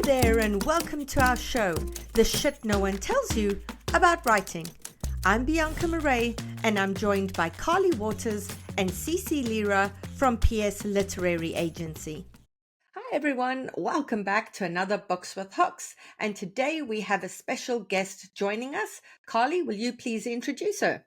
there, and welcome to our show, The Shit No One Tells You About Writing. I'm Bianca Murray, and I'm joined by Carly Waters and CeCe Lira from PS Literary Agency. Hi everyone, welcome back to another Books with Hooks, and today we have a special guest joining us. Carly, will you please introduce her?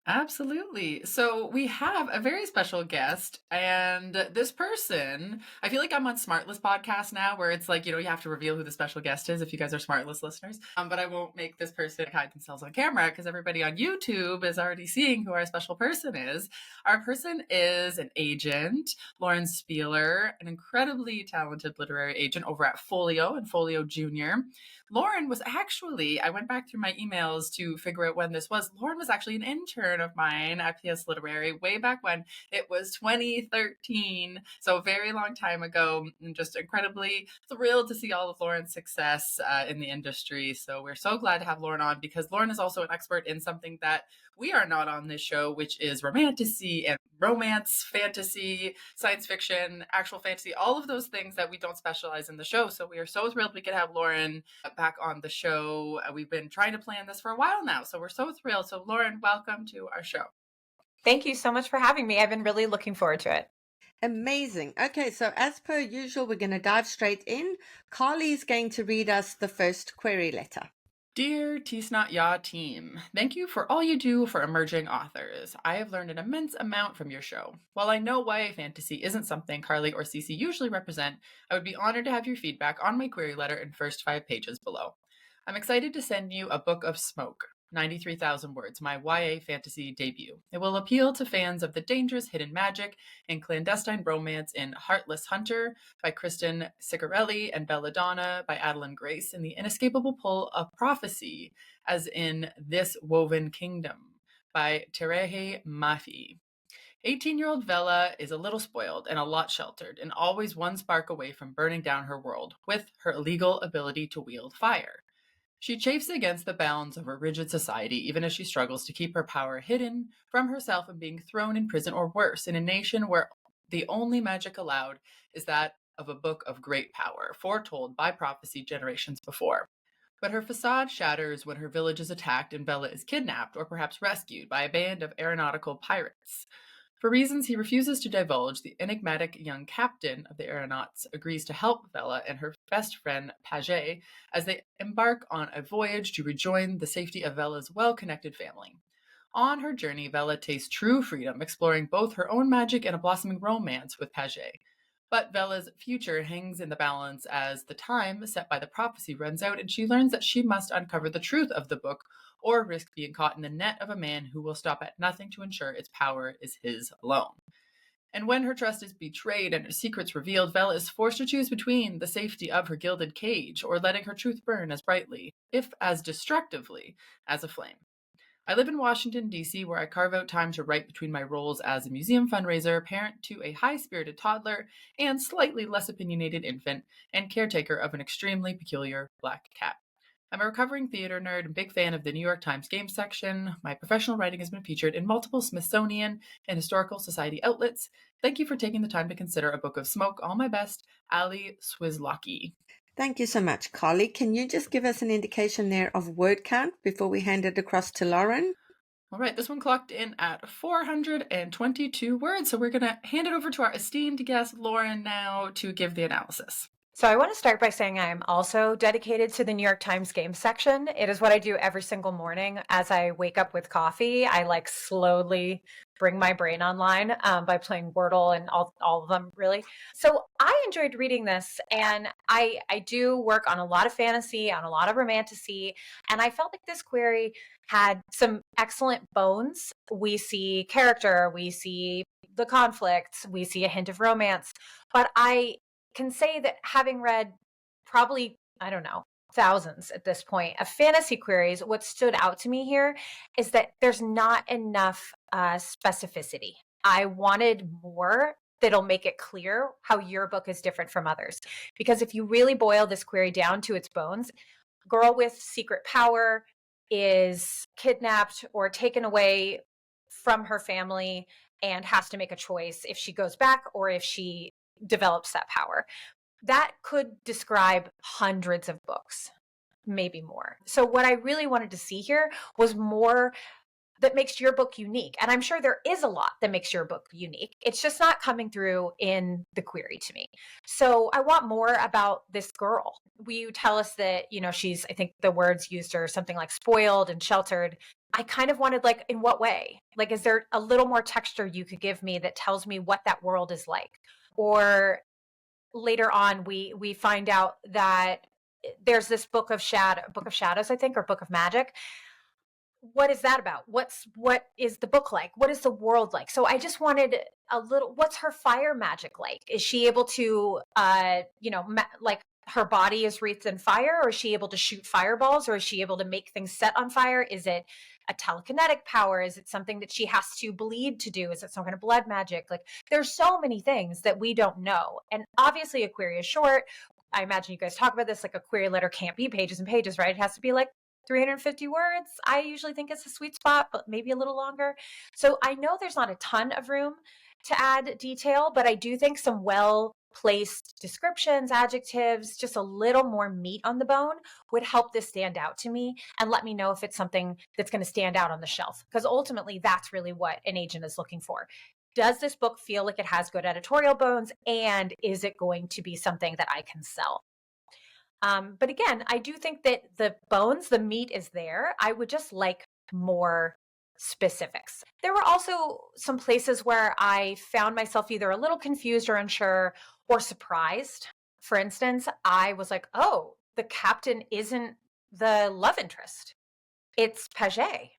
Absolutely. So we have a very special guest, and this person, I feel like I'm on Smartless podcast now, where it's like, you have to reveal who the special guest is if you guys are Smartless listeners. But I won't make this person hide themselves on camera because everybody on YouTube is already seeing who our special person is. Our person is an agent, Lauren Spieller, an incredibly talented literary agent over at Folio and Folio Junior. Lauren was actually, I went back through my emails to figure out when this was. Lauren was actually an intern of mine at PS Literary way back when. It was 2013, so a very long time ago. And just incredibly thrilled to see all of Lauren's success in the industry. So we're so glad to have Lauren on because Lauren is also an expert in something that we are not on this show, which is romantasy and romance, fantasy, science fiction, actual fantasy, all of those things that we don't specialize in the show. So we are so thrilled we could have Lauren back on the show. We've been trying to plan this for a while now, so we're so thrilled. So Lauren, welcome to our show. Thank you so much for having me. I've been really looking forward to it. Amazing. Okay, so as per usual, we're going to dive straight in. Carly's going to read us the first query letter. Dear Tisnot Ya team, thank you for all you do for emerging authors. I have learned an immense amount from your show. While I know YA fantasy isn't something Carly or CeCe usually represent, I would be honored to have your feedback on my query letter in first 5 pages below. I'm excited to send you a book of smoke, 93,000 words, my YA fantasy debut. It will appeal to fans of the dangerous hidden magic and clandestine romance in Heartless Hunter by Kristen Ciccarelli and Belladonna by Adeline Grace, and the inescapable pull of prophecy, as in This Woven Kingdom by Terehe Mafi. 18-year-old Vela is a little spoiled and a lot sheltered, and always one spark away from burning down her world with her illegal ability to wield fire. She chafes against the bounds of a rigid society, even as she struggles to keep her power hidden from herself and being thrown in prison or worse, in a nation where the only magic allowed is that of a book of great power, foretold by prophecy generations before. But her facade shatters when her village is attacked and Bella is kidnapped or perhaps rescued by a band of aeronautical pirates. For reasons he refuses to divulge, the enigmatic young captain of the aeronauts agrees to help Bella and her best friend Paget as they embark on a voyage to rejoin the safety of Bella's well-connected family. On her journey, Bella tastes true freedom, exploring both her own magic and a blossoming romance with Paget. But Bella's future hangs in the balance as the time set by the prophecy runs out and she learns that she must uncover the truth of the book or risk being caught in the net of a man who will stop at nothing to ensure its power is his alone. And when her trust is betrayed and her secrets revealed, Bella is forced to choose between the safety of her gilded cage or letting her truth burn as brightly, if as destructively, as a flame. I live in Washington, D.C., where I carve out time to write between my roles as a museum fundraiser, parent to a high-spirited toddler and slightly less opinionated infant, and caretaker of an extremely peculiar black cat. I'm a recovering theater nerd and big fan of the New York Times Games section. My professional writing has been featured in multiple Smithsonian and Historical Society outlets. Thank you for taking the time to consider a book of smoke. All my best, Ali Swislocki. Thank you so much, Carly. Can you just give us an indication there of word count before we hand it across to Lauren? All right, this one clocked in at 422 words, so we're going to hand it over to our esteemed guest, Lauren, now to give the analysis. So I want to start by saying I am also dedicated to the New York Times Games section. It is what I do every single morning as I wake up with coffee. I slowly bring my brain online by playing Wordle and all of them, really. So I enjoyed reading this, and I do work on a lot of fantasy, on a lot of romantasy, and I felt like this query had some excellent bones. We see character, we see the conflicts, we see a hint of romance, but I can say that having read probably, thousands at this point of fantasy queries, what stood out to me here is that there's not enough specificity. I wanted more that'll make it clear how your book is different from others. Because if you really boil this query down to its bones, girl with secret power is kidnapped or taken away from her family and has to make a choice if she goes back or if she develops that power. that could describe hundreds of books, maybe more. So what I really wanted to see here was more that makes your book unique. And I'm sure there is a lot that makes your book unique. It's just not coming through in the query to me. So I want more about this girl. Will you tell us that, she's, I think the words used are something like spoiled and sheltered. I kind of wanted, like, in what way? Like, is there a little more texture you could give me that tells me what that world is like? Or later on, we find out that there's this book of shadows, I think, or book of magic. What is that about? What is the book like? What is the world like? So I just wanted a little, what's her fire magic like? Is she able to like her body is wreathed in fire, or is she able to shoot fireballs, or is she able to make things set on fire? Is it a telekinetic power? Is it something that she has to bleed to do? Is it some kind of blood magic? Like, there's so many things that we don't know. And obviously a query is short. I imagine you guys talk about this, like a query letter can't be pages and pages, right? It has to be like 350 words. I usually think it's a sweet spot, but maybe a little longer. So I know there's not a ton of room to add detail, but I do think some well-placed descriptions, adjectives, just a little more meat on the bone would help this stand out to me and let me know if it's something that's going to stand out on the shelf. Because ultimately, that's really what an agent is looking for. Does this book feel like it has good editorial bones? And is it going to be something that I can sell? But again, I do think that the bones, the meat is there. I would just like more specifics. There were also some places where I found myself either a little confused or unsure or surprised. For instance, I was like, oh, the captain isn't the love interest. It's Paget.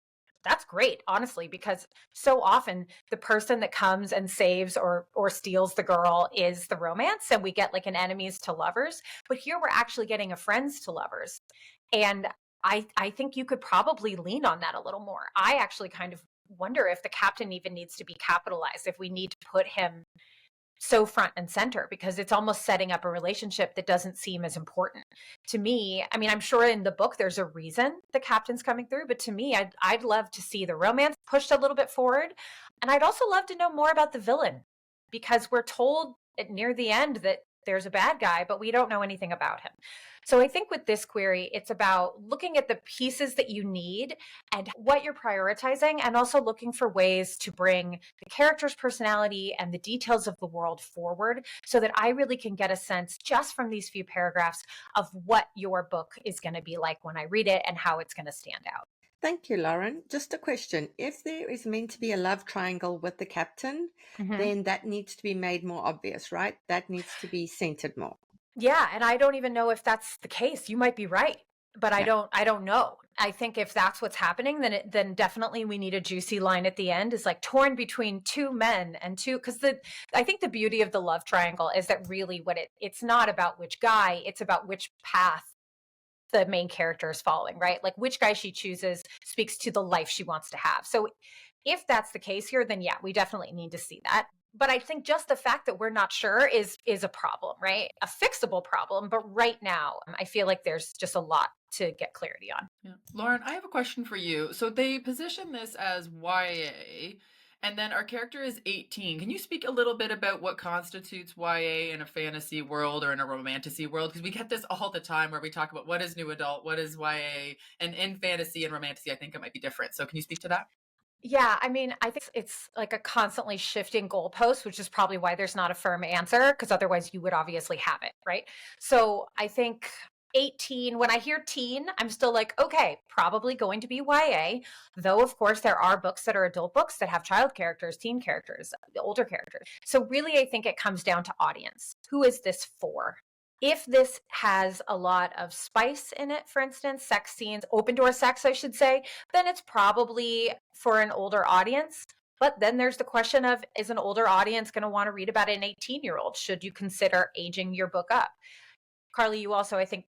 That's great, honestly, because so often the person that comes and saves or steals the girl is the romance, and we get like an enemies to lovers. But here we're actually getting a friends to lovers. And I think you could probably lean on that a little more. I actually kind of wonder if the captain even needs to be capitalized, if we need to put him so front and center, because it's almost setting up a relationship that doesn't seem as important to me. I mean, I'm sure in the book there's a reason the captain's coming through, but to me, I'd love to see the romance pushed a little bit forward. And I'd also love to know more about the villain, because we're told near the end that there's a bad guy, but we don't know anything about him. So I think with this query, it's about looking at the pieces that you need and what you're prioritizing, and also looking for ways to bring the character's personality and the details of the world forward so that I really can get a sense just from these few paragraphs of what your book is going to be like when I read it and how it's going to stand out. Thank you, Lauren. Just a question. If there is meant to be a love triangle with the captain, then that needs to be made more obvious, right? That needs to be centered more. Yeah, and I don't even know if that's the case. You might be right, but I don't know. I think if that's what's happening, then definitely we need a juicy line at the end. Is like torn between two men and two, because I think the beauty of the love triangle is that really it's not about which guy, it's about which path the main character is following, right? Like which guy she chooses speaks to the life she wants to have. So if that's the case here, then yeah, we definitely need to see that. But I think just the fact that we're not sure is a problem, right? A fixable problem. But right now, I feel like there's just a lot to get clarity on. Yeah. Lauren, I have a question for you. So they position this as YA, and then our character is 18. Can you speak a little bit about what constitutes YA in a fantasy world or in a romantasy world? Because we get this all the time where we talk about what is new adult, what is YA, and in fantasy and romantasy, I think it might be different. So can you speak to that? Yeah, I mean, I think it's like a constantly shifting goalpost, which is probably why there's not a firm answer, because otherwise you would obviously have it, right? So I think 18, when I hear teen, I'm still like, okay, probably going to be YA, though of course there are books that are adult books that have child characters, teen characters, older characters. So really, I think it comes down to audience. Who is this for? If this has a lot of spice in it, for instance, sex scenes, open door sex, I should say, then it's probably for an older audience. But then there's the question of, is an older audience going to want to read about an 18-year-old? Should you consider aging your book up? Carly, you also, I think,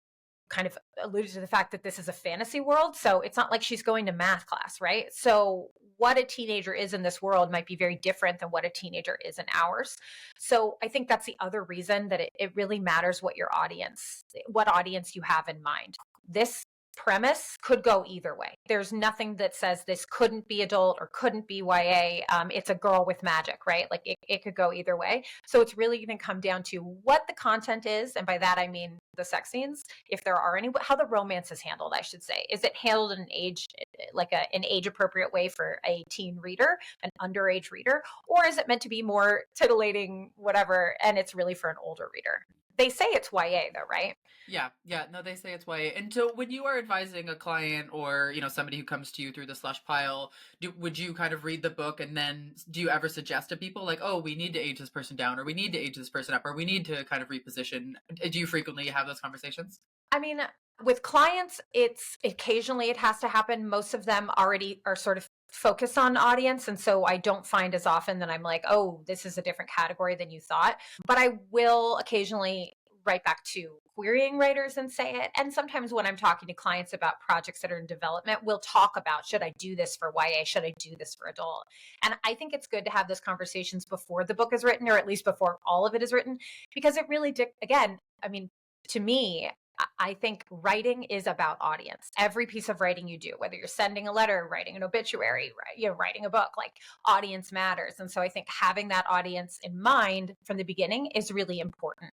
kind of alluded to the fact that this is a fantasy world. So it's not like she's going to math class, right? So what a teenager is in this world might be very different than what a teenager is in ours. So I think that's the other reason that it really matters what audience you have in mind. This premise could go either way. There's nothing that says this couldn't be adult or couldn't be YA. It's a girl with magic, right? Like it could go either way. So it's really going to come down to what the content is. And by that, I mean the sex scenes, if there are any, how the romance is handled, I should say. Is it handled in an age, like an age appropriate way for a teen reader, an underage reader? Or is it meant to be more titillating, whatever, and it's really for an older reader? They say it's YA though, right? Yeah, no, they say it's YA. And so when you are advising a client or, somebody who comes to you through the slush pile, would you kind of read the book and then do you ever suggest to people like, oh, we need to age this person down, or we need to age this person up, or we need to kind of reposition? Do you frequently have those conversations? I mean, with clients, it's occasionally it has to happen. Most of them already are sort of focused on audience. And so I don't find as often that I'm like, oh, this is a different category than you thought. But I will occasionally write back to querying writers and say it. And sometimes when I'm talking to clients about projects that are in development, we'll talk about, should I do this for YA? Should I do this for adult? And I think it's good to have those conversations before the book is written, or at least before all of it is written, because it really, again, I mean, to me, I think writing is about audience. Every piece of writing you do, whether you're sending a letter, writing an obituary, writing a book, like audience matters. And so I think having that audience in mind from the beginning is really important.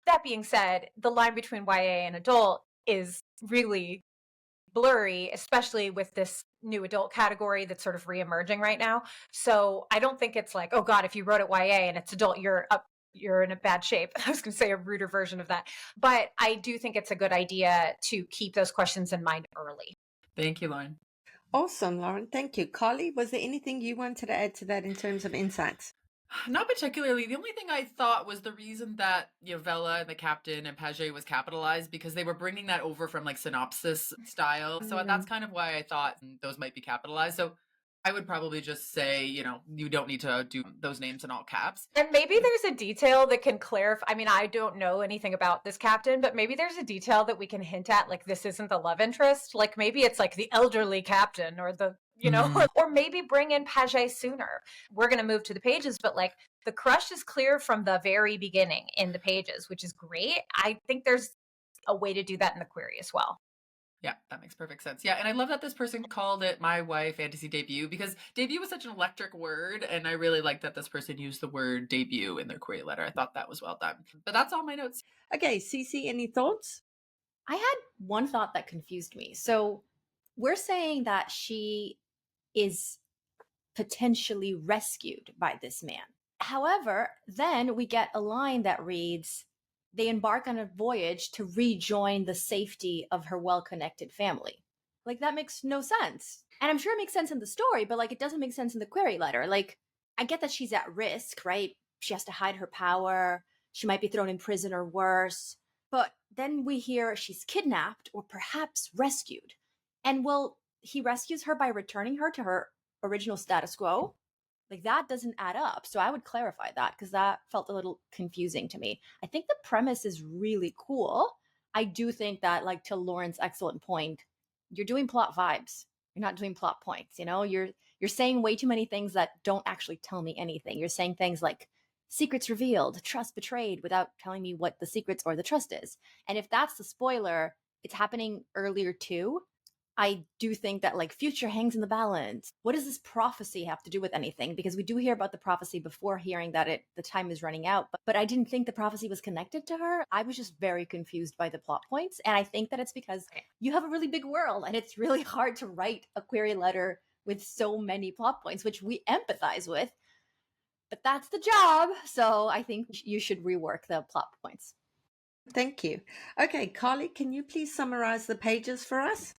That being said, the line between YA and adult is really blurry, especially with this new adult category that's sort of reemerging right now. So I don't think it's like, oh God, if you wrote it YA and it's adult, you're in a bad shape. I was going to say a ruder version of that. But I do think it's a good idea to keep those questions in mind early. Thank you, Lauren. Awesome, Lauren. Thank you. Carly, was there anything you wanted to add to that in terms of insights? Not particularly. The only thing I thought was the reason that Vela and the captain and Paget was capitalized, because they were bringing that over from like synopsis style. So that's kind of why I thought those might be capitalized. So I would probably just say, you don't need to do those names in all caps. And maybe there's a detail that can clarify. I mean, I don't know anything about this captain, but maybe there's a detail that we can hint at, like this isn't the love interest. Like maybe it's like the elderly captain or the, or maybe bring in Paget sooner. We're going to move to the pages, but like the crush is clear from the very beginning in the pages, which is great. I think there's a way to do that in the query as well. Yeah, that makes perfect sense. Yeah, and I love that this person called it My YA Fantasy Debut, because debut was such an electric word, and I really like that this person used the word debut in their query letter. I thought that was well done. But that's all my notes. Okay, CeCe, any thoughts? I had one thought that confused me. So we're saying that she is potentially rescued by this man. However, then we get a line that reads, they embark on a voyage to rejoin the safety of her well-connected family. Like, that makes no sense. And I'm sure it makes sense in the story, but like, it doesn't make sense in the query letter. Like, I get that she's at risk, right? She has to hide her power. She might be thrown in prison or worse. But then we hear she's kidnapped or perhaps rescued. And well, he rescues her by returning her to her original status quo. Like, that doesn't add up. So I would clarify that, because that felt a little confusing to me. I think the premise is really cool. I do think that, like, to Lauren's excellent point, you're doing plot vibes. You're not doing plot points. You're saying way too many things that don't actually tell me anything. You're saying things like secrets revealed, trust betrayed, without telling me what the secrets or the trust is. And if that's the spoiler, it's happening earlier too. I do think that like future hangs in the balance. What does this prophecy have to do with anything? Because we do hear about the prophecy before hearing that the time is running out. But I didn't think the prophecy was connected to her. I was just very confused by the plot points. And I think that it's because you have a really big world and it's really hard to write a query letter with so many plot points, which we empathize with. But that's the job. So I think you should rework the plot points. Thank you. Okay, Carly, can you please summarize the pages for us?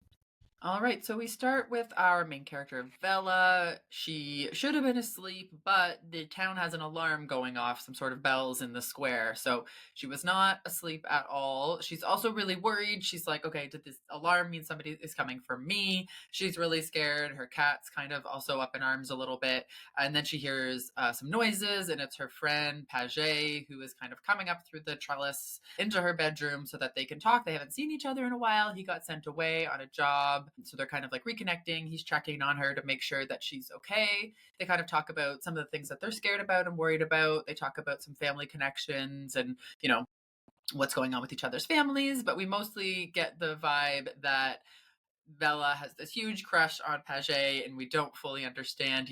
All right, so we start with our main character, Vela. She should have been asleep, but the town has an alarm going off, some sort of bells in the square. So she was not asleep at all. She's also really worried. She's like, okay, did this alarm mean somebody is coming for me? She's really scared. Her cat's kind of also up in arms a little bit. And then she hears some noises, and it's her friend, Paget, who is kind of coming up through the trellis into her bedroom so that they can talk. They haven't seen each other in a while. He got sent away on a job. So they're kind of like reconnecting. He's checking on her to make sure that she's okay. They kind of talk about some of the things that they're scared about and worried about. They talk about some family connections and, what's going on with each other's families, but we mostly get the vibe that Bella has this huge crush on Paget, and we don't fully understand,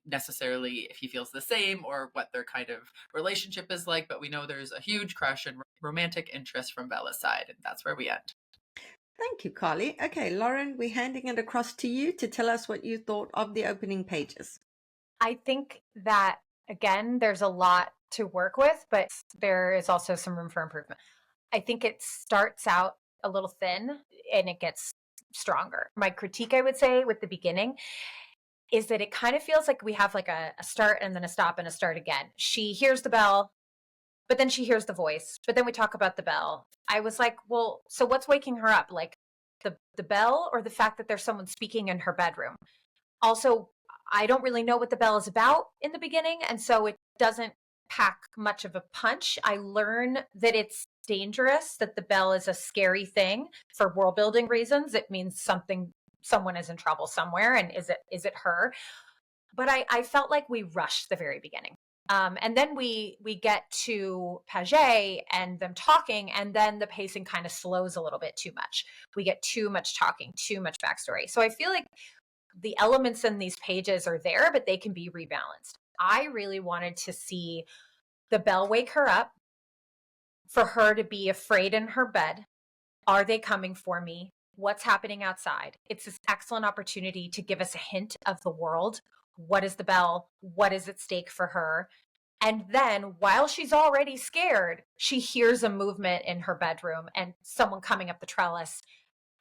necessarily if he feels the same or what their kind of relationship is like, but we know there's a huge crush and romantic interest from Bella's side, and that's where we end. Thank you, Carly. Okay, Lauren, we're handing it across to you to tell us what you thought of the opening pages. I think that, again, there's a lot to work with, but there is also some room for improvement. I think it starts out a little thin and it gets stronger. My critique, I would say, with the beginning is that it kind of feels like we have like a start and then a stop and a start again. She hears the bell, but then she hears the voice, but then we talk about the bell. I was like, well, so what's waking her up? Like the bell or the fact that there's someone speaking in her bedroom? Also, I don't really know what the bell is about in the beginning, and so it doesn't pack much of a punch. I learn that it's dangerous, that the bell is a scary thing for world building reasons. It means someone is in trouble somewhere, and is it her? But I felt like we rushed the very beginning. And then we get to Paget and them talking, and then the pacing kind of slows a little bit too much. We get too much talking, too much backstory. So I feel like the elements in these pages are there, but they can be rebalanced. I really wanted to see the bell wake her up, for her to be afraid in her bed. Are they coming for me? What's happening outside? It's this excellent opportunity to give us a hint of the world. What is the bell? What is at stake for her? And then while she's already scared, she hears a movement in her bedroom and someone coming up the trellis.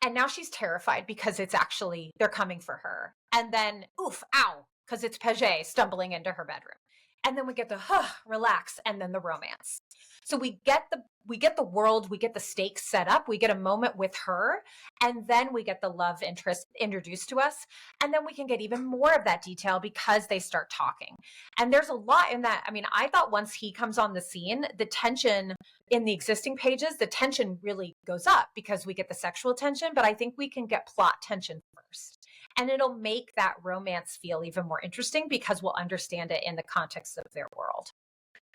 And now she's terrified because they're coming for her. And then, oof, ow, because it's Paget stumbling into her bedroom. And then we get the relax, and then the romance. So we get the world, we get the stakes set up, we get a moment with her, and then we get the love interest introduced to us. And then we can get even more of that detail because they start talking. And there's a lot in that. I mean, I thought once he comes on the scene, the tension in the existing pages, the tension really goes up because we get the sexual tension, but I think we can get plot tension first. And it'll make that romance feel even more interesting because we'll understand it in the context of their world.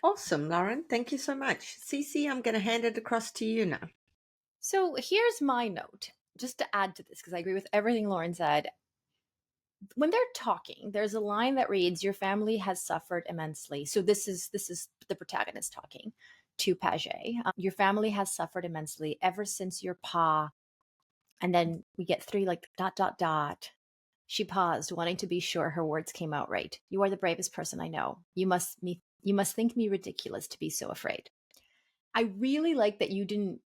Awesome, Lauren. Thank you so much. CeCe, I'm going to hand it across to you now. So here's my note, just to add to this, because I agree with everything Lauren said. When they're talking, there's a line that reads, "Your family has suffered immensely." So this is the protagonist talking to Paget. Your family has suffered immensely ever since your pa. And then we get three like ... She paused, wanting to be sure her words came out right. "You are the bravest person I know. You must think me ridiculous to be so afraid." I really like that you didn't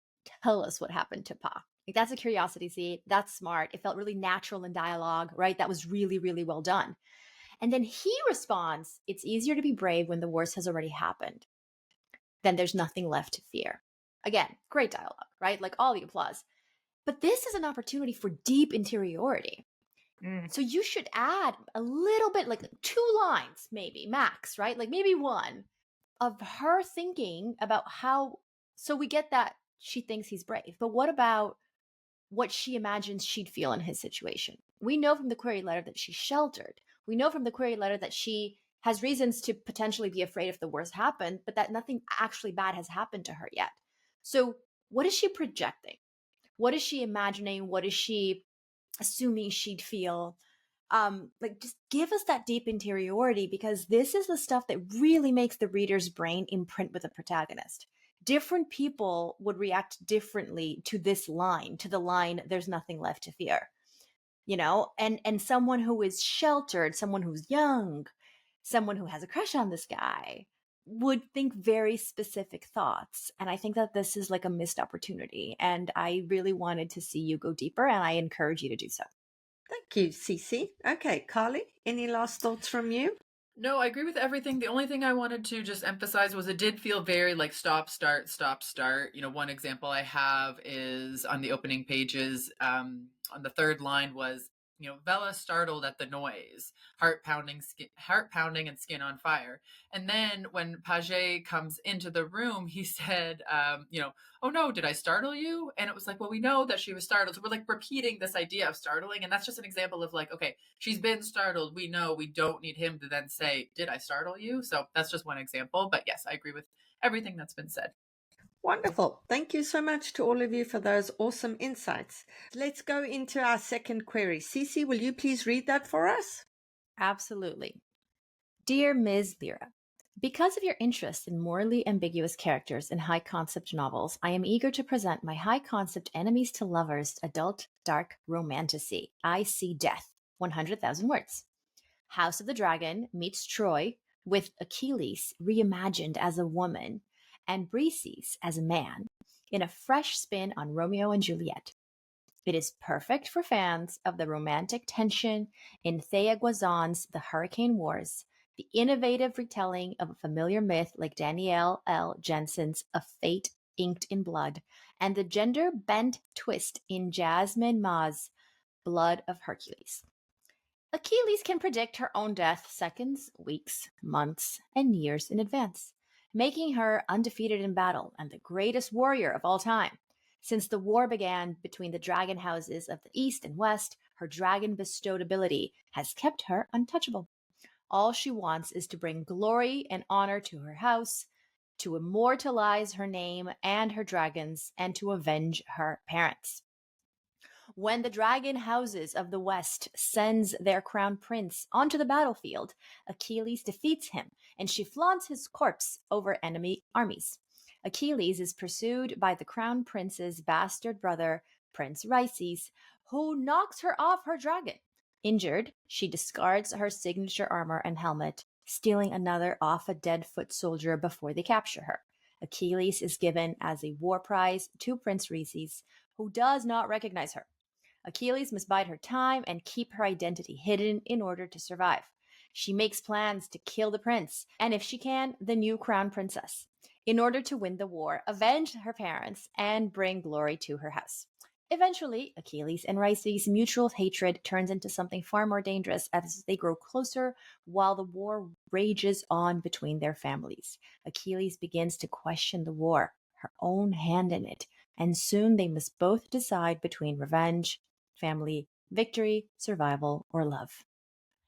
tell us what happened to Pa. Like, that's a curiosity seat. That's smart. It felt really natural in dialogue, right? That was really, really well done. And then he responds, "It's easier to be brave when the worst has already happened. Then there's nothing left to fear." Again, great dialogue, right? Like, all the applause. But this is an opportunity for deep interiority. So you should add a little bit, like 2 lines, maybe max, right? Like maybe 1 of her thinking about how. So we get that she thinks he's brave, but what about what she imagines she'd feel in his situation? We know from the query letter that she's sheltered. We know from the query letter that she has reasons to potentially be afraid if the worst happened, but that nothing actually bad has happened to her yet. So what is she projecting? What is she imagining? What is she assuming she'd feel? Like, just give us that deep interiority, because this is the stuff that really makes the reader's brain imprint with a protagonist. Different people would react differently to this line, to the line, "There's nothing left to fear." And someone who is sheltered, someone who's young, someone who has a crush on this guy would think very specific thoughts. And I think that this is like a missed opportunity. And I really wanted to see you go deeper, and I encourage you to do so. Thank you, CeCe. Okay, Carly, any last thoughts from you? No, I agree with everything. The only thing I wanted to just emphasize was it did feel very like stop, start, stop, start. One example I have is on the opening pages. On the 3rd line was, Bella startled at the noise, heart pounding and skin on fire. And then when Paget comes into the room, he said, "Oh no, did I startle you?" And it was like, well, we know that she was startled. So we're like repeating this idea of startling. And that's just an example of like, okay, she's been startled. We know we don't need him to then say, "Did I startle you?" So that's just one example. But yes, I agree with everything that's been said. Wonderful. Thank you so much to all of you for those awesome insights. Let's go into our second query. CeCe, will you please read that for us? Absolutely. Dear Ms. Lyra, because of your interest in morally ambiguous characters in high concept novels, I am eager to present my high concept enemies to lovers adult dark romantasy. I See Death, 100,000 words. House of the Dragon meets Troy with Achilles reimagined as a woman and Briseis as a man in a fresh spin on Romeo and Juliet. It is perfect for fans of the romantic tension in Thea Guazon's The Hurricane Wars, the innovative retelling of a familiar myth like Danielle L. Jensen's A Fate Inked in Blood, and the gender-bent twist in Jasmine Ma's Blood of Hercules. Achilles can predict her own death seconds, weeks, months, and years in advance, making her undefeated in battle and the greatest warrior of all time. Since the war began between the dragon houses of the East and West, her dragon-bestowed ability has kept her untouchable. All she wants is to bring glory and honor to her house, to immortalize her name and her dragons, and to avenge her parents. When the dragon houses of the West sends their crown prince onto the battlefield, Achilles defeats him, and she flaunts his corpse over enemy armies. Achilles is pursued by the crown prince's bastard brother, Prince Rhises, who knocks her off her dragon. Injured, she discards her signature armor and helmet, stealing another off a dead foot soldier before they capture her. Achilles is given as a war prize to Prince Rhises, who does not recognize her. Achilles must bide her time and keep her identity hidden in order to survive. She makes plans to kill the prince, and if she can, the new crown princess, in order to win the war, avenge her parents, and bring glory to her house. Eventually, Achilles and Rhises' mutual hatred turns into something far more dangerous as they grow closer while the war rages on between their families. Achilles begins to question the war, her own hand in it, and soon they must both decide between revenge, family, victory, survival, or love.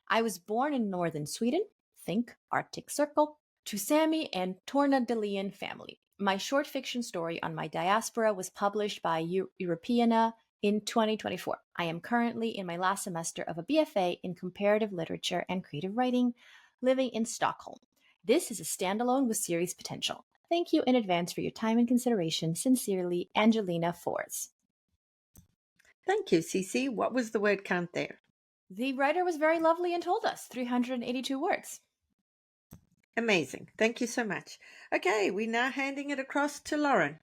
I was born in northern Sweden, think Arctic Circle, to Sami and Tornedalian family. My short fiction story on my diaspora was published by Europeana in 2024. I am currently in my last semester of a BFA in comparative literature and creative writing, living in Stockholm. This is a standalone with series potential. Thank you in advance for your time and consideration. Sincerely, Angelina Fors. Thank you, CeCe. What was the word count there? The writer was very lovely and told us 382 words. Amazing. Thank you so much. Okay, we're now handing it across to Lauren.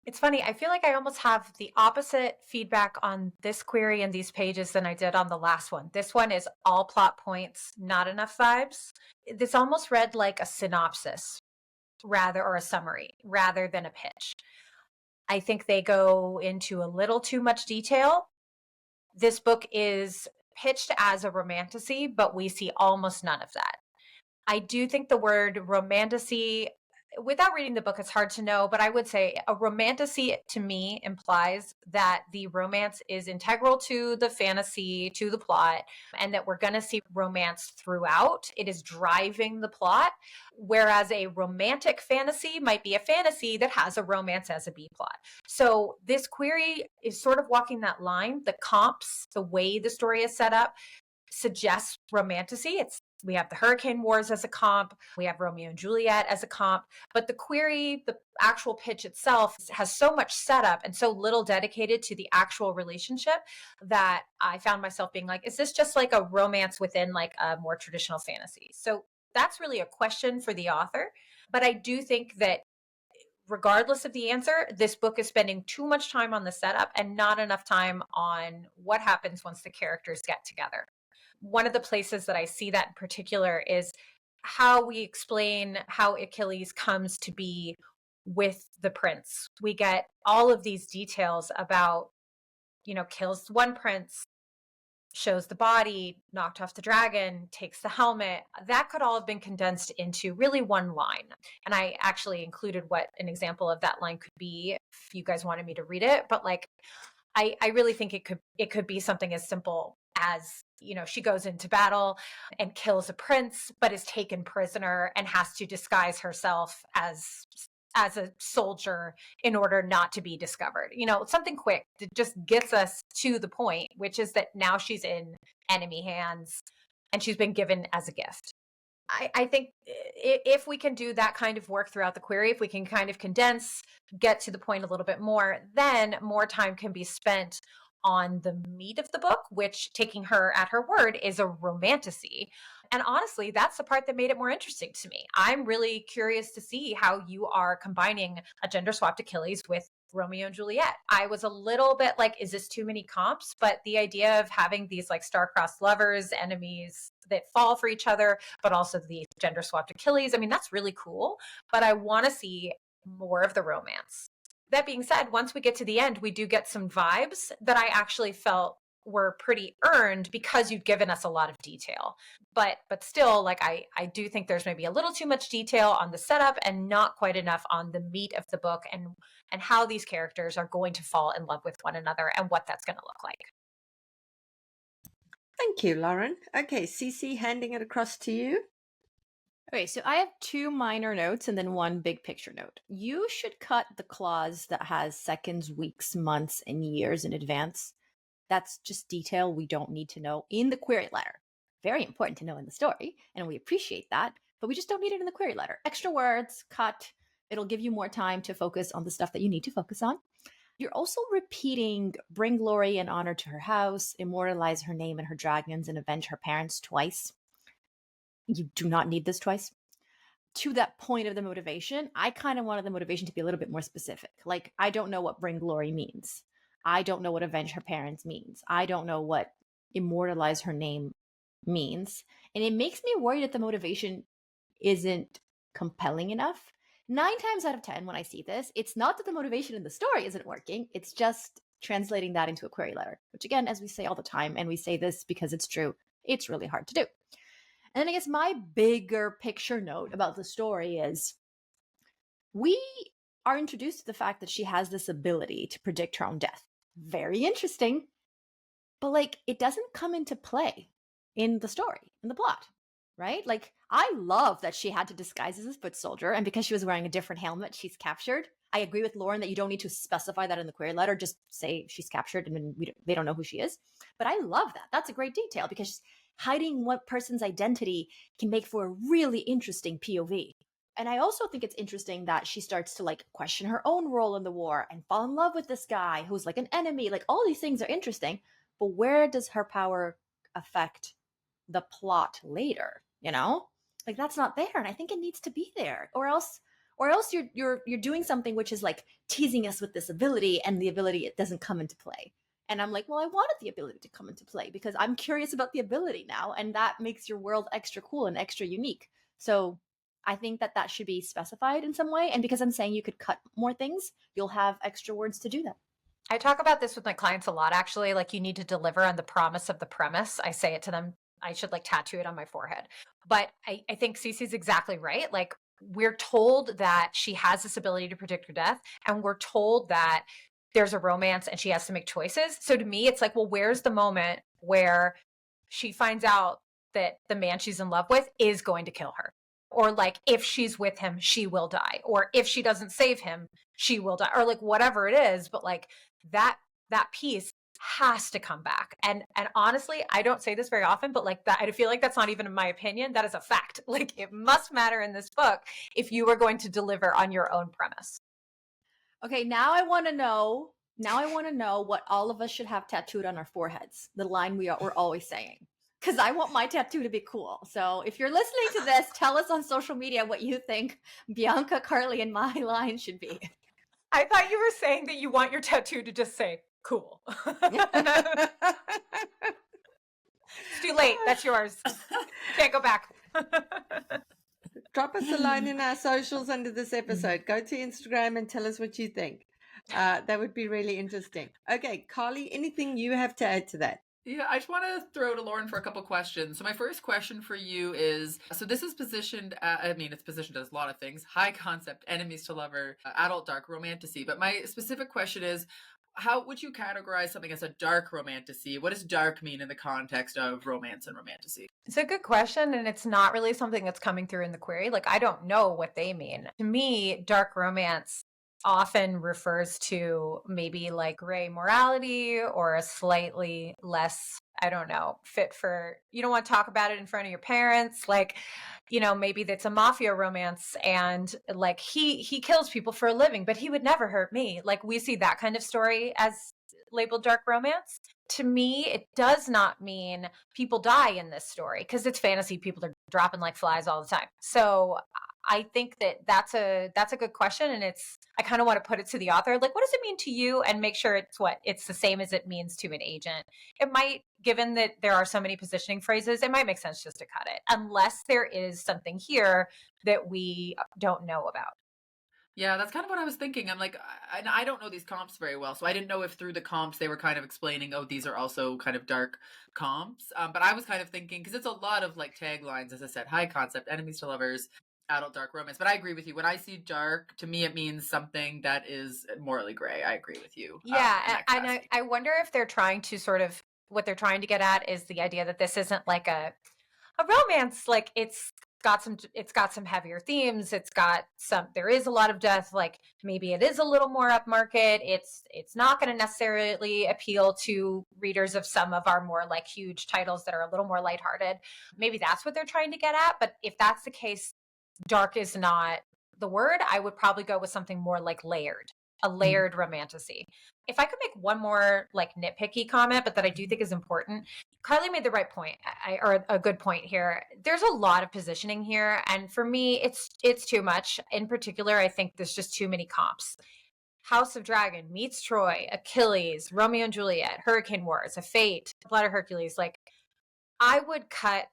It's funny. I feel like I almost have the opposite feedback on this query and these pages than I did on the last one. This one is all plot points, not enough vibes. This almost read like a synopsis or a summary rather than a pitch. I think they go into a little too much detail. This book is pitched as a romantasy, but we see almost none of that. I do think the word romantasy, without reading the book, it's hard to know, but I would say a romantasy to me implies that the romance is integral to the fantasy, to the plot, and that we're going to see romance throughout. It is driving the plot, whereas a romantic fantasy might be a fantasy that has a romance as a B plot. So this query is sort of walking that line. The comps, the way the story is set up, suggests romantasy. We have the Hurricane Wars as a comp. We have Romeo and Juliet as a comp. But the query, the actual pitch itself, has so much setup and so little dedicated to the actual relationship that I found myself being like, is this just like a romance within like a more traditional fantasy? So that's really a question for the author. But I do think that regardless of the answer, this book is spending too much time on the setup and not enough time on what happens once the characters get together. One of the places that I see that in particular is how we explain how Achilles comes to be with the prince. We get all of these details about, kills one prince, shows the body, knocked off the dragon, takes the helmet. That could all have been condensed into really one line. And I actually included what an example of that line could be if you guys wanted me to read it. But I really think it could be something as simple as, she goes into battle and kills a prince, but is taken prisoner and has to disguise herself as as a soldier in order not to be discovered. Something quick that just gets us to the point, which is that now she's in enemy hands and she's been given as a gift. I think if we can do that kind of work throughout the query, if we can kind of condense, get to the point a little bit more, then more time can be spent on the meat of the book, which, taking her at her word, is a romantasy. And honestly, that's the part that made it more interesting to me. I'm really curious to see how you are combining a gender swapped Achilles with Romeo and Juliet. I was a little bit like, is this too many comps? But the idea of having these like star-crossed lovers, enemies that fall for each other, but also the gender swapped Achilles, I mean, that's really cool. But I want to see more of the romance. That being said, once we get to the end, we do get some vibes that I actually felt were pretty earned because you've given us a lot of detail. But still, like I do think there's maybe a little too much detail on the setup and not quite enough on the meat of the book and how these characters are going to fall in love with one another and what that's going to look like. Thank you, Lauren. Okay, CeCe, handing it across to you. Okay, so I have 2 minor notes and then 1 big picture note. You should cut the clause that has seconds, weeks, months, and years in advance. That's just detail we don't need to know in the query letter. Very important to know in the story, and we appreciate that, but we just don't need it in the query letter. Extra words, cut. It'll give you more time to focus on the stuff that you need to focus on. You're also repeating bring glory and honor to her house, immortalize her name and her dragons, and avenge her parents twice. You do not need this twice. To that point of the motivation, I kind of wanted the motivation to be a little bit more specific. Like, I don't know what bring glory means. I don't know what avenge her parents means. I don't know what immortalize her name means. And it makes me worried that the motivation isn't compelling enough. 9 times out of 10, when I see this, it's not that the motivation in the story isn't working. It's just translating that into a query letter, which again, as we say all the time, and we say this because it's true, it's really hard to do. And then I guess my bigger picture note about the story is we are introduced to the fact that she has this ability to predict her own death. Very interesting. But like, it doesn't come into play in the story, in the plot, right? Like, I love that she had to disguise as a foot soldier, and because she was wearing a different helmet, she's captured. I agree with Lauren that you don't need to specify that in the query letter. Just say she's captured and then they don't know who she is. But I love that. That's a great detail because hiding one person's identity can make for a really interesting POV. And I also think it's interesting that she starts to like question her own role in the war and fall in love with this guy who's like an enemy. Like, all these things are interesting, but where does her power affect the plot later? Like, that's not there, and I think it needs to be there, or else you're doing something which is like teasing us with this ability, and the ability, it doesn't come into play. And I'm like, well, I wanted the ability to come into play because I'm curious about the ability now, and that makes your world extra cool and extra unique. So I think that should be specified in some way, and because I'm saying you could cut more things, you'll have extra words to do that. I talk about this with my clients a lot, actually. Like, you need to deliver on the promise of the premise. I say it to them. I should like tattoo it on my forehead. But I think CeCe's exactly right. Like, we're told that she has this ability to predict her death, and we're told that there's a romance and she has to make choices. So to me, it's like, well, where's the moment where she finds out that the man she's in love with is going to kill her? Or like, if she's with him, she will die. Or if she doesn't save him, she will die. Or like, whatever it is. But like, that piece has to come back. And honestly, I don't say this very often, but like, that, I feel like that's not even in my opinion. That is a fact. Like, it must matter in this book if you are going to deliver on your own premise. Okay, now I want to know what all of us should have tattooed on our foreheads. The line we're always saying. Because I want my tattoo to be cool. So if you're listening to this, tell us on social media what you think Bianca, Carly, and my line should be. I thought you were saying that you want your tattoo to just say cool. It's too late. That's yours. You can't go back. Drop us a line in our socials under this episode. Go to Instagram and tell us what you think. That would be really interesting. Okay, Carly, anything you have to add to that? Yeah, I just want to throw to Lauren for a couple questions. So my first question for you is, so this is positioned, it's positioned as a lot of things: high concept, enemies to lover, adult dark, romantasy. But my specific question is, How would you categorize something as a dark romantasy? What does dark mean in the context of romance and romantasy? It's a good question, and it's not really something that's coming through in the query. Like, I don't know what they mean. To me, dark romance often refers to maybe like gray morality or a slightly less, I don't know, fit for, you don't want to talk about it in front of your parents. Like, maybe that's a mafia romance and like he kills people for a living, but he would never hurt me. Like, we see that kind of story as labeled dark romance. To me, it does not mean people die in this story because it's fantasy. People are dropping like flies all the time. So I think that's a good question, and I kind of want to put it to the author. Like, what does it mean to you? And make sure it's the same as it means to an agent. It might, given that there are so many positioning phrases, it might make sense just to cut it, unless there is something here that we don't know about. Yeah, that's kind of what I was thinking. I'm like, and I don't know these comps very well, so I didn't know if through the comps they were kind of explaining, oh, these are also kind of dark comps. But I was kind of thinking, because it's a lot of like taglines, as I said, high concept, enemies to lovers, adult dark romance. But I agree with you. When I see dark, to me, it means something that is morally gray. I agree with you. Yeah, and I wonder if they're trying to sort of, what they're trying to get at is the idea that this isn't like a romance. Like, it's got some heavier themes. There is a lot of death. Like, maybe it is a little more upmarket. It's not going to necessarily appeal to readers of some of our more like huge titles that are a little more lighthearted. Maybe that's what they're trying to get at. But if that's the case, dark is not the word. I would probably go with something more like layered, a layered romantasy. If I could make one more like nitpicky comment, but that I do think is important, Carly made the right point, or a good point here. There's a lot of positioning here, and for me, it's too much. In particular, I think there's just too many comps. House of Dragon meets Troy, Achilles, Romeo and Juliet, Hurricane Wars, A Fate, Blood of Hercules. Like, I would cut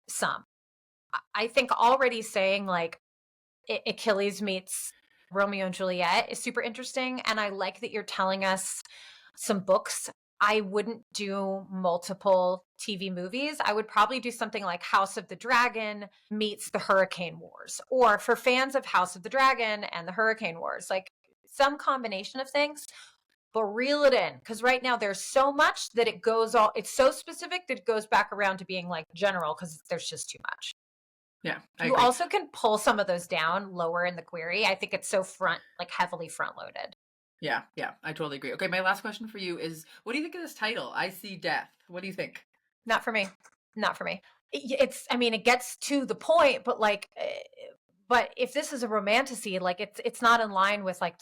some. I think already saying like Achilles meets Romeo and Juliet is super interesting. And I like that you're telling us some books. I wouldn't do multiple TV movies. I would probably do something like House of the Dragon meets the Hurricane Wars, or for fans of House of the Dragon and the Hurricane Wars, like some combination of things, but reel it in. Because right now there's so much that it's so specific that it goes back around to being like general because there's just too much. Yeah, you also can pull some of those down lower in the query. I think it's so heavily front loaded. Yeah, I totally agree. Okay, my last question for you is, what do you think of this title? I See Death. What do you think? Not for me. It gets to the point, but like, but if this is a romantasy, like it's not in line with like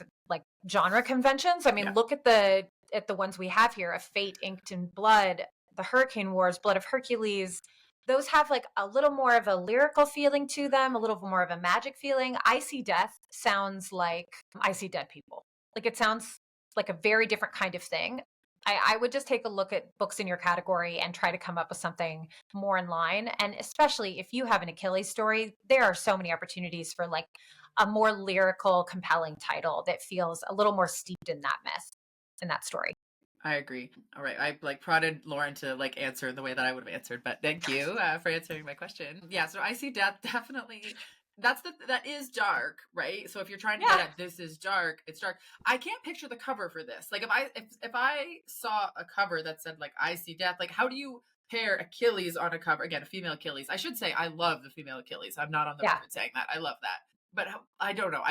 genre conventions. I mean, look at the ones we have here: A Fate Inked in Blood, The Hurricane Wars, Blood of Hercules. Those have like a little more of a lyrical feeling to them, a little more of a magic feeling. I See Death sounds like I See Dead People. Like, it sounds like a very different kind of thing. I would just take a look at books in your category and try to come up with something more in line. And especially if you have an Achilles story, there are so many opportunities for like a more lyrical, compelling title that feels a little more steeped in that myth, in that story. I agree. All right. I like prodded Lauren to like answer the way that I would have answered, but thank you for answering my question. Yeah. So I See Death, definitely. That is dark, right? So if you're trying to get at this is dark, it's dark. I can't picture the cover for this. Like, if I saw a cover that said like I See Death, like, how do you pair Achilles on a cover? Again, a female Achilles. I should say I love the female Achilles. I'm not on the record saying that. I love that. But I don't know.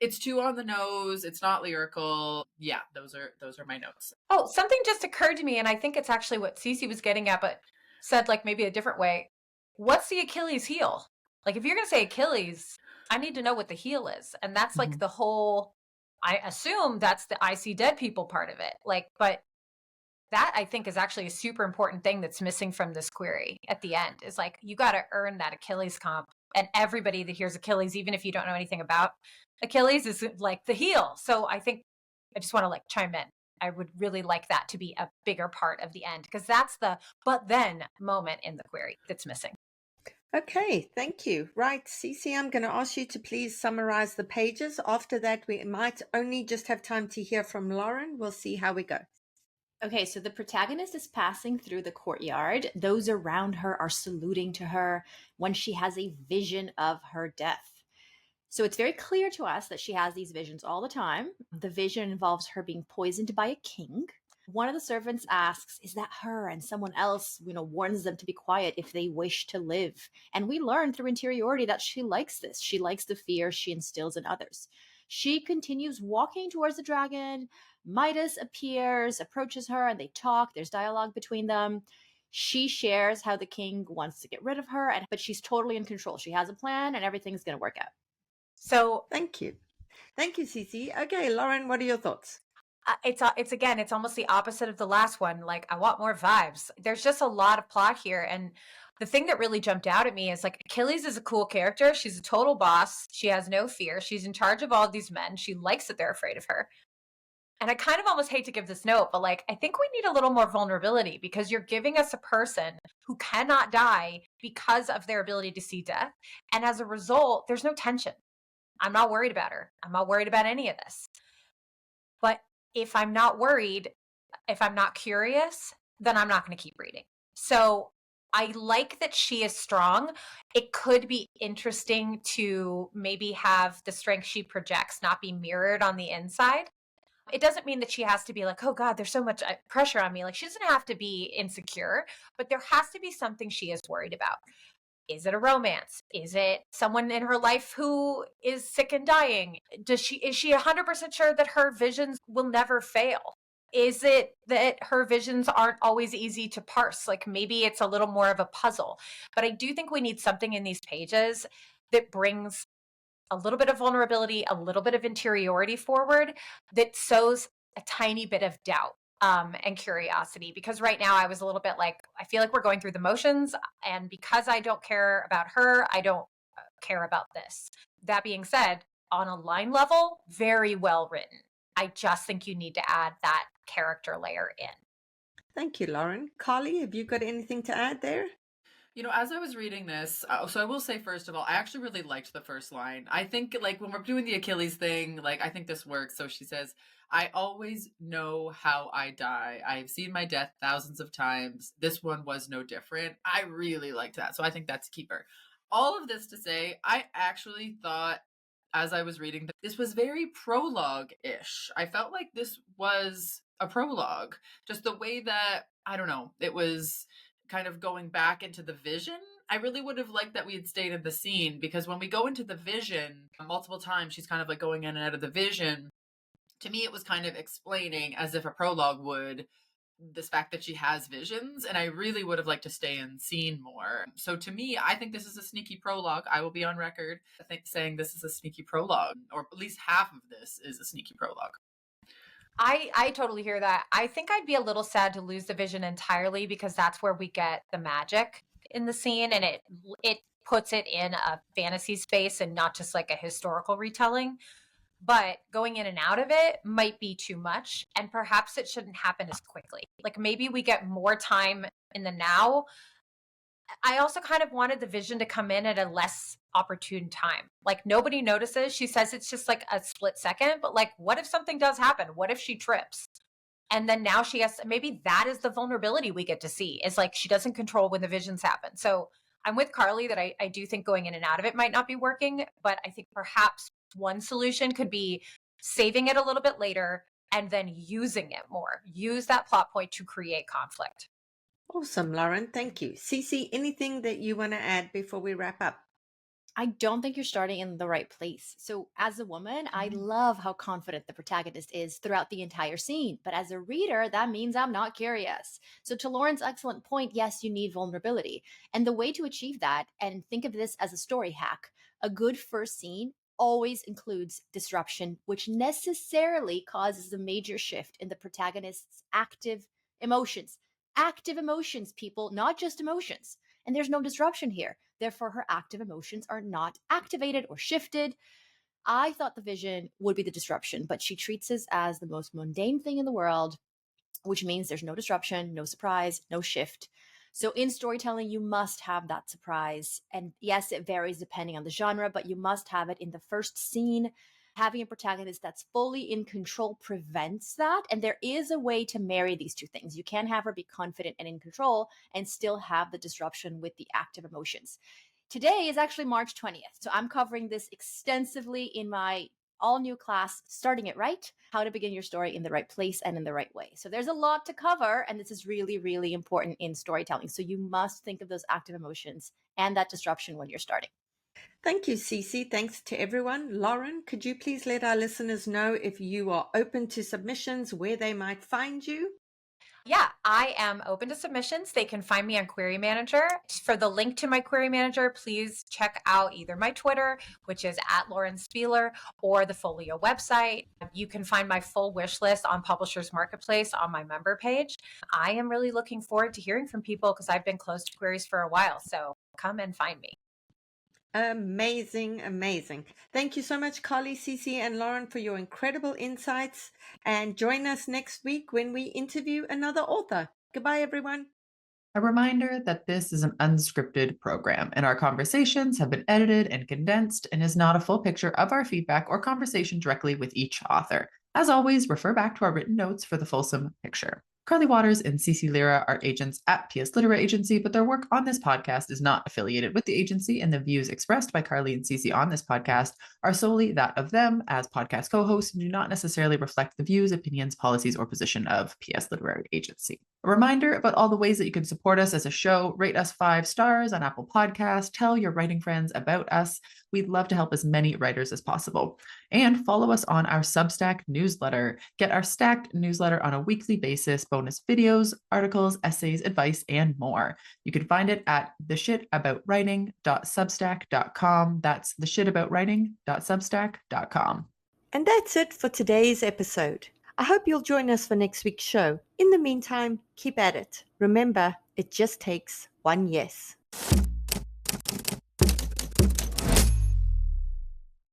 It's too on the nose. It's not lyrical. Yeah, those are my notes. Oh, something just occurred to me, and I think it's actually what CeCe was getting at, but said like maybe a different way. What's the Achilles heel? Like, if you're going to say Achilles, I need to know what the heel is. And that's like the whole, I assume that's the I See Dead People part of it. Like, but that I think is actually a super important thing that's missing from this query at the end, is like, you got to earn that Achilles comp. And everybody that hears Achilles, even if you don't know anything about Achilles, is like the heel. So I think I just want to like chime in. I would really like that to be a bigger part of the end, because that's the but then moment in the query that's missing. Okay, thank you. Right, CeCe, I'm going to ask you to please summarize the pages. After that, we might only just have time to hear from Lauren. We'll see how we go. Okay, so the protagonist is passing through the courtyard. Those around her are saluting to her when she has a vision of her death. So it's very clear to us that she has these visions all the time. The vision involves her being poisoned by a king. One of the servants asks, is that her? And someone else, warns them to be quiet if they wish to live. And we learn through interiority that she likes this. She likes the fear she instills in others. She continues walking towards the dragon. Midas appears, approaches her, and they talk. There's dialogue between them. She shares how the king wants to get rid of her, but she's totally in control. She has a plan and everything's going to work out. So Thank you. Thank you, CeCe. Okay, Lauren, what are your thoughts? it's almost the opposite of the last one. Like, I want more vibes. There's just a lot of plot here. And the thing that really jumped out at me is like, Achilles is a cool character. She's a total boss. She has no fear. She's in charge of all of these men. She likes that they're afraid of her. And I kind of almost hate to give this note, but like, I think we need a little more vulnerability, because you're giving us a person who cannot die because of their ability to see death. And as a result, there's no tension. I'm not worried about her. I'm not worried about any of this. But if I'm not worried, if I'm not curious, then I'm not going to keep reading. So I like that she is strong. It could be interesting to maybe have the strength she projects not be mirrored on the inside. It doesn't mean that she has to be like, oh God, there's so much pressure on me. Like, she doesn't have to be insecure, but there has to be something she is worried about. Is it a romance? Is it someone in her life who is sick and dying? Is she 100% sure that her visions will never fail? Is it that her visions aren't always easy to parse? Like, maybe it's a little more of a puzzle. But I do think we need something in these pages that brings a little bit of vulnerability, a little bit of interiority forward, that sows a tiny bit of doubt and curiosity. Because right now I was a little bit like, I feel like we're going through the motions. And because I don't care about her, I don't care about this. That being said, on a line level, very well written. I just think you need to add that character layer in. Thank you, Lauren. Carly, have you got anything to add there? As I was reading this, so I will say, first of all, I actually really liked the first line. I think, like, when we're doing the Achilles thing, like, I think this works. So she says, I always know how I die. I've seen my death thousands of times. This one was no different. I really liked that. So I think that's a keeper. All of this to say, I actually thought, as I was reading, this was very prologue-ish. I felt like this was a prologue. Just the way that, I don't know, it was kind of going back into the vision. I really would have liked that we had stayed in the scene, because when we go into the vision multiple times, she's kind of like going in and out of the vision. To me, it was kind of explaining, as if a prologue would, this fact that she has visions, and I really would have liked to stay in scene more. So to me, I think this is a sneaky prologue. I will be on record, I think, saying this is a sneaky prologue, or at least half of this is a sneaky prologue. I totally hear that. I think I'd be a little sad to lose the vision entirely, because that's where we get the magic in the scene, and it puts it in a fantasy space and not just like a historical retelling. But going in and out of it might be too much, and perhaps it shouldn't happen as quickly. Like, maybe we get more time in the now. I also kind of wanted the vision to come in at a less opportune time. Like, nobody notices. She says it's just like a split second, but like, what if something does happen? What if she trips? And then now she has, maybe that is the vulnerability we get to see, is like, she doesn't control when the visions happen. So I'm with Carly that I do think going in and out of it might not be working, but I think perhaps one solution could be saving it a little bit later and then using it more. Use that plot point to create conflict. Awesome, Lauren. Thank you. CeCe, anything that you want to add before we wrap up? I don't think you're starting in the right place. So, as a woman, I love how confident the protagonist is throughout the entire scene. But as a reader, that means I'm not curious. So, to Lauren's excellent point, yes, you need vulnerability. And the way to achieve that, and think of this as a story hack, a good first scene always includes disruption, which necessarily causes a major shift in the protagonist's active emotions. Active emotions, people, not just emotions. And there's no disruption here. Therefore, her active emotions are not activated or shifted. I thought the vision would be the disruption, but she treats this as the most mundane thing in the world, which means there's no disruption, no surprise, no shift. So in storytelling, you must have that surprise. And yes, it varies depending on the genre, but you must have it in the first scene. Having a protagonist that's fully in control prevents that. And there is a way to marry these two things. You can have her be confident and in control and still have the disruption with the active emotions. Today is actually March 20th. So I'm covering this extensively in my all new class, Starting It Right, how to begin your story in the right place and in the right way. So there's a lot to cover, and this is really, really important in storytelling. So you must think of those active emotions and that disruption when you're starting. Thank you, CeCe. Thanks to everyone. Lauren, could you please let our listeners know if you are open to submissions, where they might find you? Yeah, I am open to submissions. They can find me on Query Manager. For the link to my Query Manager, please check out either my Twitter, which is at Lauren Spieller, or the Folio website. You can find my full wish list on Publishers Marketplace on my member page. I am really looking forward to hearing from people because I've been close to queries for a while. So come and find me. Amazing, amazing. Thank you so much, Carly, CeCe, and Lauren, for your incredible insights. And join us next week when we interview another author. Goodbye, everyone. A reminder that this is an unscripted program, and our conversations have been edited and condensed and is not a full picture of our feedback or conversation directly with each author. As always, refer back to our written notes for the fulsome picture. Carly Waters and CeCe Lyra are agents at PS Literary Agency, but their work on this podcast is not affiliated with the agency, and the views expressed by Carly and CeCe on this podcast are solely that of them as podcast co-hosts and do not necessarily reflect the views, opinions, policies, or position of PS Literary Agency. A reminder about all the ways that you can support us as a show: rate us 5 stars on Apple Podcasts, tell your writing friends about us. We'd love to help as many writers as possible. And follow us on our Substack newsletter. Get our stacked newsletter on a weekly basis, bonus videos, articles, essays, advice, and more. You can find it at theshitaboutwriting.substack.com. That's theshitaboutwriting.substack.com. And that's it for today's episode. I hope you'll join us for next week's show. In the meantime, keep at it. Remember, it just takes one yes.